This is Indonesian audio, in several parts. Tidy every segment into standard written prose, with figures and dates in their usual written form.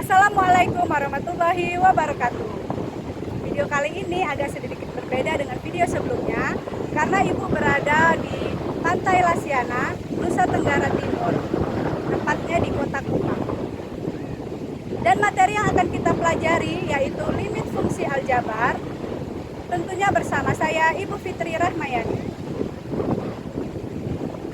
Assalamualaikum warahmatullahi wabarakatuh. Video kali ini agak sedikit berbeda dengan video sebelumnya karena Ibu berada di Pantai Lasiana, Nusa Tenggara Timur, tepatnya di Kota Kupang. Dan materi yang akan kita pelajari yaitu limit fungsi aljabar, tentunya bersama saya Ibu Fitri Rahmayani.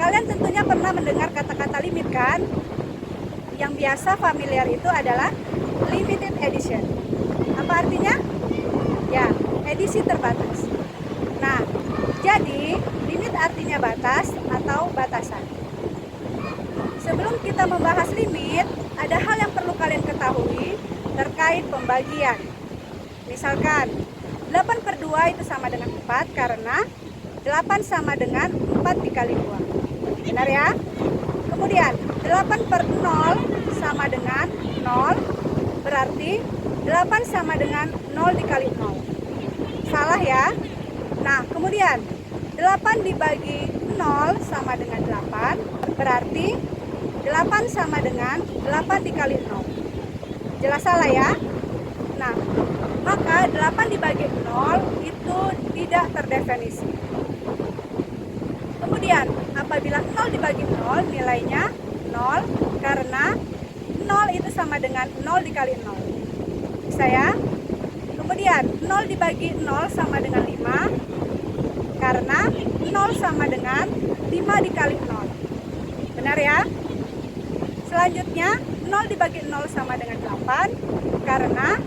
Kalian tentunya pernah mendengar kata-kata limit kan? Yang biasa familiar itu adalah limited edition. Apa artinya? Ya, edisi terbatas. Nah, jadi limit artinya batas atau batasan. Sebelum kita membahas limit, ada hal yang perlu kalian ketahui terkait pembagian. Misalkan 8/2 itu sama dengan 4 karena 8 sama dengan 4 dikali 2. Benar ya? Kemudian 8/0 sama dengan 0, berarti 8 sama dengan 0 dikali 0. Salah ya? Nah, kemudian 8 dibagi 0 sama dengan 8, berarti 8 sama dengan 8 dikali 0. Jelas salah ya? Nah, maka 8 dibagi 0 itu tidak terdefinisi. Kemudian, apabila 0 dibagi 0, nilainya 0 karena 0 itu sama dengan 0 dikali 0. Bisa ya? Kemudian, 0 dibagi 0 sama dengan 5 karena 0 sama dengan 5 dikali 0. Benar ya? Selanjutnya, 0 dibagi 0 sama dengan 8 karena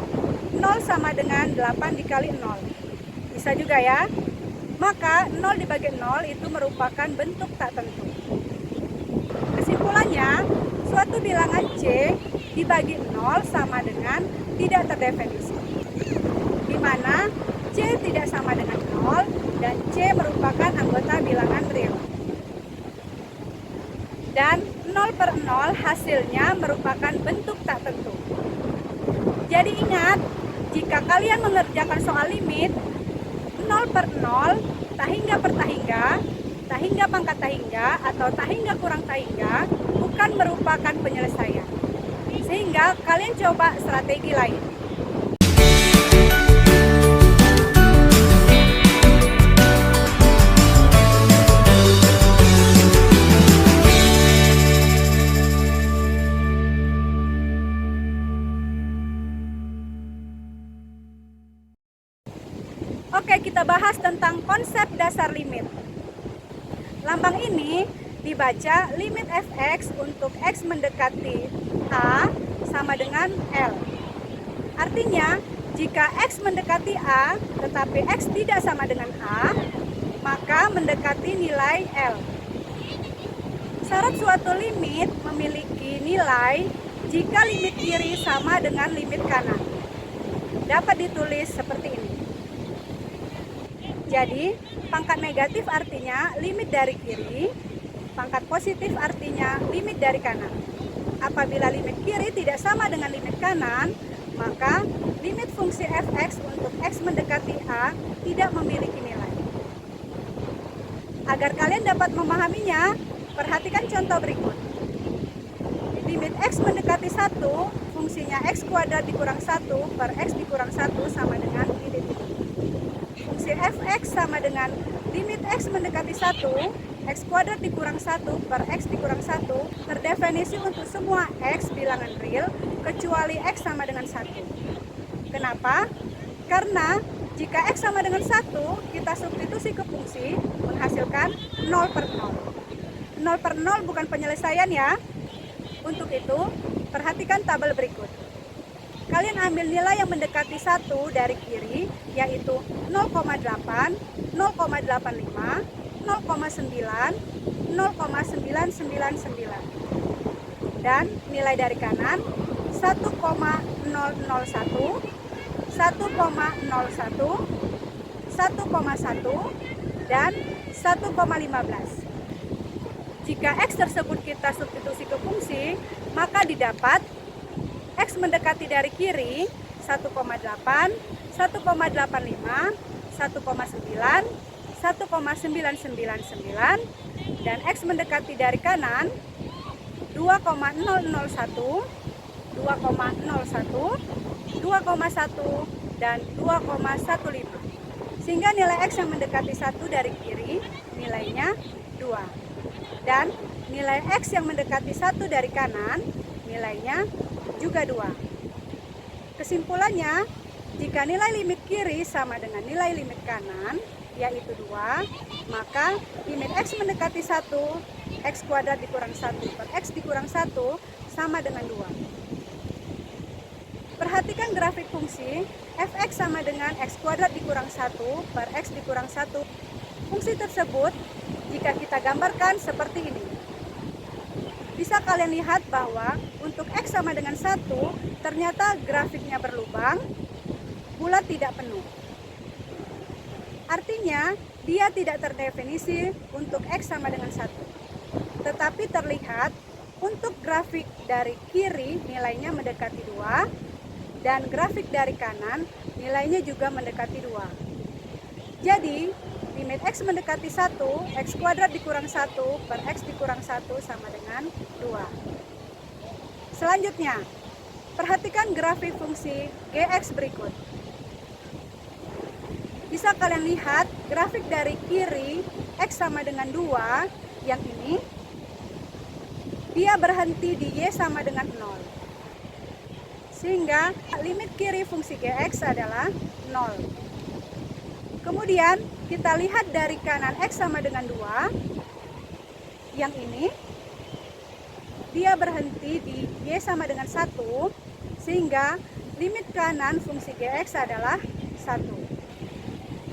0 sama dengan 8 dikali 0. Bisa juga ya? Maka 0 dibagi 0 itu merupakan bentuk tak tentu. Kesimpulannya, suatu bilangan C dibagi 0 sama dengan tidak terdefinisi, di mana C tidak sama dengan 0 dan C merupakan anggota bilangan real. Dan 0/0 hasilnya merupakan bentuk tak tentu. Jadi ingat, jika kalian mengerjakan soal limit, 0/0, tahingga per tahingga, tahingga pangkat tahingga, atau tahingga kurang tahingga bukan merupakan penyelesaian. Sehingga kalian coba strategi lain. Oke, kita bahas tentang konsep dasar limit. Lambang ini dibaca limit fx untuk x mendekati A sama dengan L. Artinya, jika x mendekati A tetapi x tidak sama dengan A, maka mendekati nilai L. Syarat suatu limit memiliki nilai jika limit kiri sama dengan limit kanan. Dapat ditulis seperti ini. Jadi, pangkat negatif artinya limit dari kiri, pangkat positif artinya limit dari kanan. Apabila limit kiri tidak sama dengan limit kanan, maka limit fungsi fx untuk x mendekati A tidak memiliki nilai. Agar kalian dapat memahaminya, perhatikan contoh berikut. Limit x mendekati 1, fungsinya x kuadrat dikurang 1 per x dikurang 1 sama dengan ini. Fungsi fx sama dengan limit x mendekati 1, x kuadrat dikurang 1 per x dikurang 1 terdefinisi untuk semua x bilangan real kecuali x sama dengan 1. Kenapa? Karena jika x sama dengan 1, kita substitusi ke fungsi menghasilkan 0/0. 0/0 bukan penyelesaian ya. Untuk itu, perhatikan tabel berikut. Kalian ambil nilai yang mendekati 1 dari kiri, yaitu 0,8, 0,85, 0,9, 0,999. Dan nilai dari kanan 1,001, 1,01, 1,1, dan 1,15. Jika x tersebut kita substitusi ke fungsi, maka didapat x mendekati dari kiri 1,8, 1,85, 1,9, 1,999 dan x mendekati dari kanan 2,001, 2,01, 2,1, dan 2,15. Sehingga nilai X yang mendekati 1 dari kiri nilainya 2. Dan nilai X yang mendekati 1 dari kanan nilainya juga 2. Kesimpulannya, jika nilai limit kiri sama dengan nilai limit kanan, yaitu 2, maka limit X mendekati 1, X kuadrat dikurang 1 per X dikurang 1 sama dengan 2. Perhatikan grafik fungsi fx sama dengan X kuadrat dikurang 1 per X dikurang 1. Fungsi tersebut jika kita gambarkan seperti ini. Bisa kalian lihat bahwa untuk X sama dengan 1, ternyata grafiknya berlubang, bulat tidak penuh. Artinya, dia tidak terdefinisi untuk X sama dengan 1. Tetapi terlihat untuk grafik dari kiri nilainya mendekati 2, dan grafik dari kanan nilainya juga mendekati 2. Jadi, limit X mendekati 1, X kuadrat dikurang 1 per X dikurang 1 sama dengan 2. Selanjutnya, perhatikan grafik fungsi Gx berikut. Bisa kalian lihat grafik dari kiri X sama dengan 2, yang ini, dia berhenti di Y sama dengan 0. Sehingga limit kiri fungsi Gx adalah 0. Kemudian kita lihat dari kanan X sama dengan 2, yang ini, dia berhenti di Y sama dengan 1, sehingga limit kanan fungsi Gx adalah 1.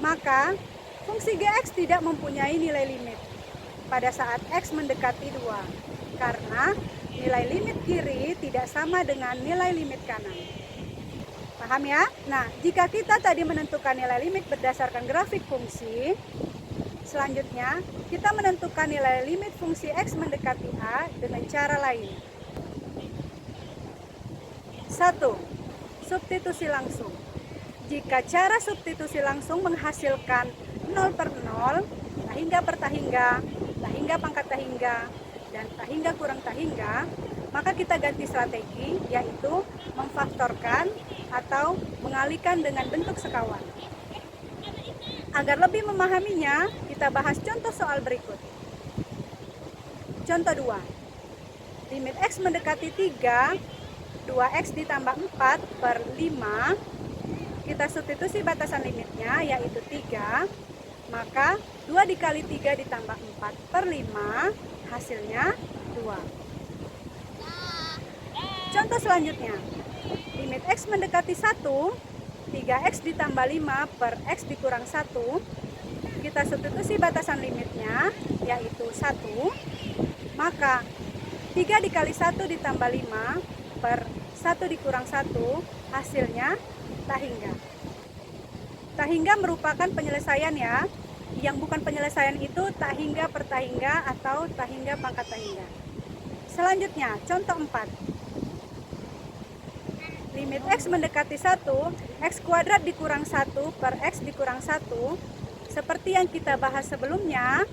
Maka fungsi Gx tidak mempunyai nilai limit pada saat X mendekati 2, karena nilai limit kiri tidak sama dengan nilai limit kanan. Paham ya? Nah, jika kita tadi menentukan nilai limit berdasarkan grafik fungsi, selanjutnya kita menentukan nilai limit fungsi X mendekati A dengan cara lain. 1. Substitusi langsung. Jika cara substitusi langsung menghasilkan 0 per 0, tahingga per tahingga pangkat tahingga, dan tahingga kurang tahingga, maka kita ganti strategi, yaitu memfaktorkan atau mengalihkan dengan bentuk sekawan. Agar lebih memahaminya, kita bahas contoh soal berikut. Contoh 2. Limit X mendekati 3, 2X ditambah 4 per 5, kita substitusi batasan limitnya, yaitu 3, maka 2 dikali 3 ditambah 4 per 5, hasilnya 2. Contoh selanjutnya, limit X mendekati 1, 3X ditambah 5 per X dikurang 1, kita substitusi batasan limitnya, yaitu 1, maka 3 dikali 1 ditambah 5 per 1 dikurang 1, hasilnya tahingga. Tahingga merupakan penyelesaian ya. Yang bukan penyelesaian itu tahingga per tahingga atau tahingga pangkat tahingga. Selanjutnya, contoh 4. Limit X mendekati 1, X kuadrat dikurang 1 per X dikurang 1, seperti yang kita bahas sebelumnya,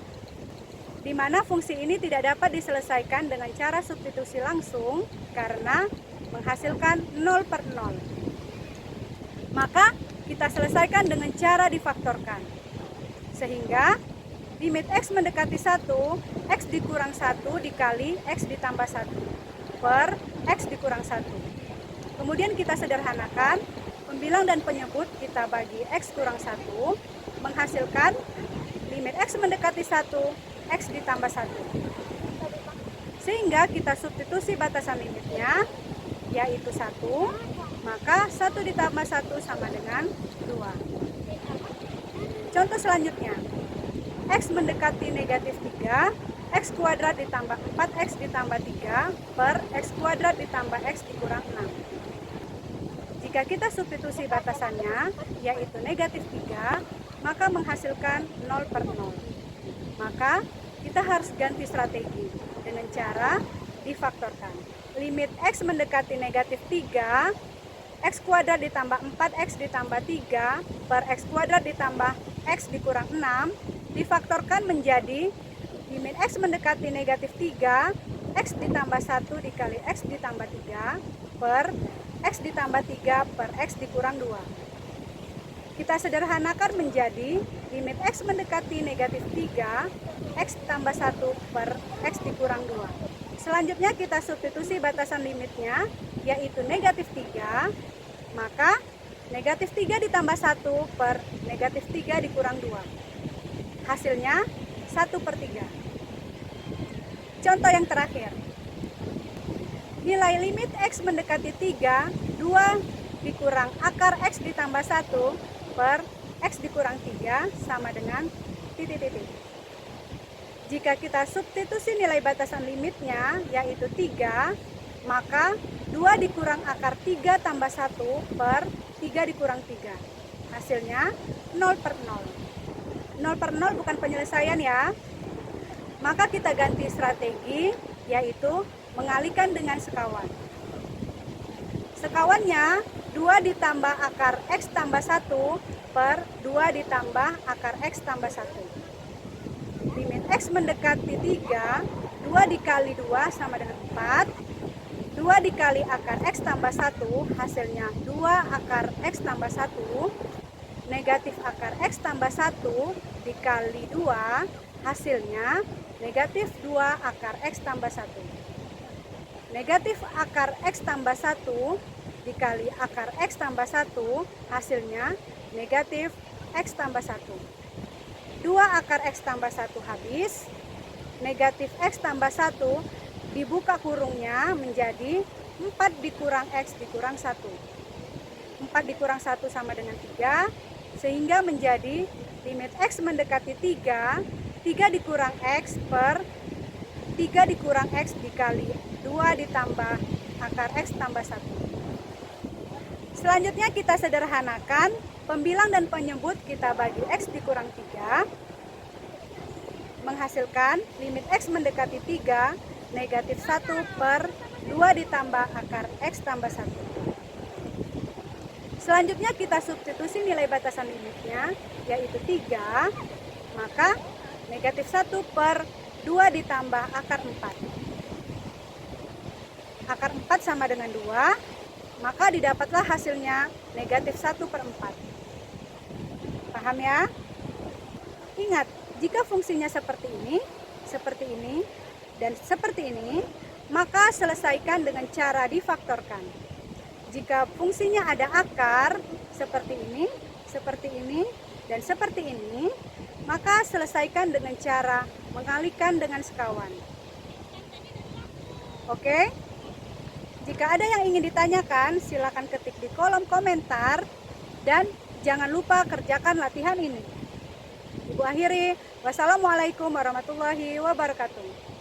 di mana fungsi ini tidak dapat diselesaikan dengan cara substitusi langsung karena menghasilkan 0 per 0. Maka kita selesaikan dengan cara difaktorkan. Sehingga limit X mendekati 1, X dikurang 1 dikali X ditambah 1 per X dikurang 1. Kemudian kita sederhanakan, pembilang dan penyebut kita bagi X kurang 1, menghasilkan limit X mendekati 1, X ditambah 1. Sehingga kita substitusi batasan limitnya, yaitu 1, maka 1 ditambah 1 sama dengan 2. Contoh selanjutnya, X mendekati negatif 3, X kuadrat ditambah 4X ditambah 3 per X kuadrat ditambah X dikurang 6. Jika kita substitusi batasannya, yaitu negatif 3, maka menghasilkan 0 per 0. Maka kita harus ganti strategi dengan cara difaktorkan. Limit X mendekati negatif 3, X kuadrat ditambah 4X ditambah 3 per X kuadrat ditambah X dikurang 6 difaktorkan menjadi limit X mendekati negatif 3, X ditambah 1 dikali X ditambah 3 per X ditambah 3 per X dikurang 2. Kita sederhanakan menjadi limit X mendekati negatif 3, X tambah 1 per X dikurang 2. Selanjutnya kita substitusi batasan limitnya, yaitu negatif 3, maka negatif 3 ditambah 1 per negatif 3 dikurang 2. Hasilnya 1 per 3. Contoh yang terakhir. Nilai limit X mendekati 3, 2 dikurang akar X ditambah 1 per X dikurang 3 sama dengan titik-titik. Jika kita substitusi nilai batasan limitnya, yaitu 3, maka 2 dikurang akar 3 tambah 1 per 3 dikurang 3. Hasilnya 0 per 0. 0 per 0 bukan penyelesaian ya. Maka kita ganti strategi, yaitu mengalihkan dengan sekawan. Sekawannya 2 ditambah akar X tambah 1 per 2 ditambah akar X tambah 1. Limit X mendekati 3, 2 dikali 2 sama dengan 4. 2 dikali akar X tambah 1 hasilnya 2 akar X tambah 1. Negatif akar X tambah 1 dikali 2 hasilnya negatif 2 akar X tambah 1. Negatif akar X tambah 1 dikali akar X tambah 1 hasilnya negatif X tambah 1. 2 akar X tambah 1 habis. Negatif X tambah 1 dibuka kurungnya menjadi 4 dikurang X dikurang 1. 4 dikurang 1 sama dengan 3, sehingga menjadi limit X mendekati 3, 3 dikurang X per 3 dikurang X dikali 2 ditambah akar X tambah 1. Selanjutnya kita sederhanakan, pembilang dan penyebut kita bagi X dikurang 3, menghasilkan limit X mendekati 3, negatif 1 per 2 ditambah akar X tambah 1. Selanjutnya kita substitusi nilai batasan limitnya, yaitu 3, maka negatif 1 per 2 ditambah akar 4. Akar 4 sama dengan 2, maka didapatlah hasilnya negatif 1 per 4. Paham ya? Ingat, jika fungsinya seperti ini, dan seperti ini, maka selesaikan dengan cara difaktorkan. Jika fungsinya ada akar seperti ini, dan seperti ini, maka selesaikan dengan cara mengalihkan dengan sekawan. Oke? Jika ada yang ingin ditanyakan, silakan ketik di kolom komentar dan jangan lupa kerjakan latihan ini. Ibu akhiri, wassalamualaikum warahmatullahi wabarakatuh.